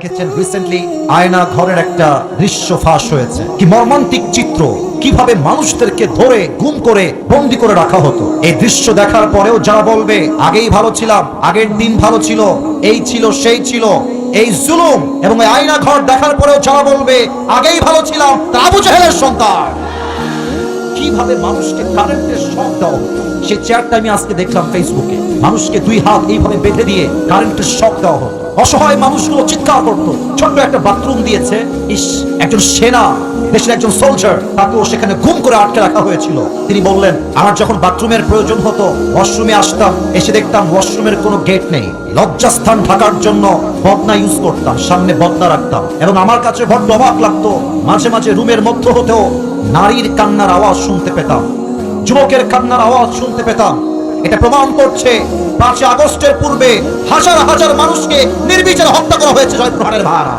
দেখেছেন রিসেন্টলি আয়না ঘরের একটা দৃশ্য ফাঁস হয়েছে। কি মর্মান্তিক চিত্র, কিভাবে মানুষদেরকে ধরে গুম করে বন্দি করে রাখা হতো। এই দৃশ্য দেখার পরেও যারা বলবে আগেই ভালো ছিলাম, আগের দিন ভালো ছিল, এই ছিল সেই ছিল, এই জুলুম এবং এই আয়না ঘর দেখার পরেও যারা বলবে আগেই ভালো ছিলাম, তা আবু জাহেলের সন্তান। কিভাবে মানুষকে কারেন্টের শক দেওয়া হতো, সে চেয়ারটা আমি আজকে দেখলাম ফেসবুকে। মানুষকে দুই হাত এইভাবে বেঁধে দিয়ে কারেন্টের শক দেওয়া হতো। অসহায় মানুষগুলো চিৎকার করতো। ছোট্ট একটা বাথরুম দিয়েছে, ইস, একজন সেনা, দেশের একজন সোলজার, তাকেও সেখানে গুম করে আটকে রাখা হয়েছিল। তিনি বললেন, আমার যখন বাথরুমের প্রয়োজন হতো, ওয়াশরুমে আসতাম, এসে দেখতাম ওয়াশরুমের কোনো গেট নেই। লজ্জাস্থান ঢাকার জন্য বদনা ইউজ করতাম, সামনে বদনা রাখতাম, এবং আমার কাছে বড্ড অবাক লাগতো, মাঝে মাঝে রুমের মধ্য হতেও নারীর কান্নার আওয়াজ শুনতে পেতাম, যুবকের কান্নার আওয়াজ শুনতে পেতাম। এটা প্রমাণ করছে 5 আগস্টের পূর্বে হাজার হাজার মানুষকে নির্বিচারে হত্যা করা হয়েছে জয়পুরহাটের ভাড়া।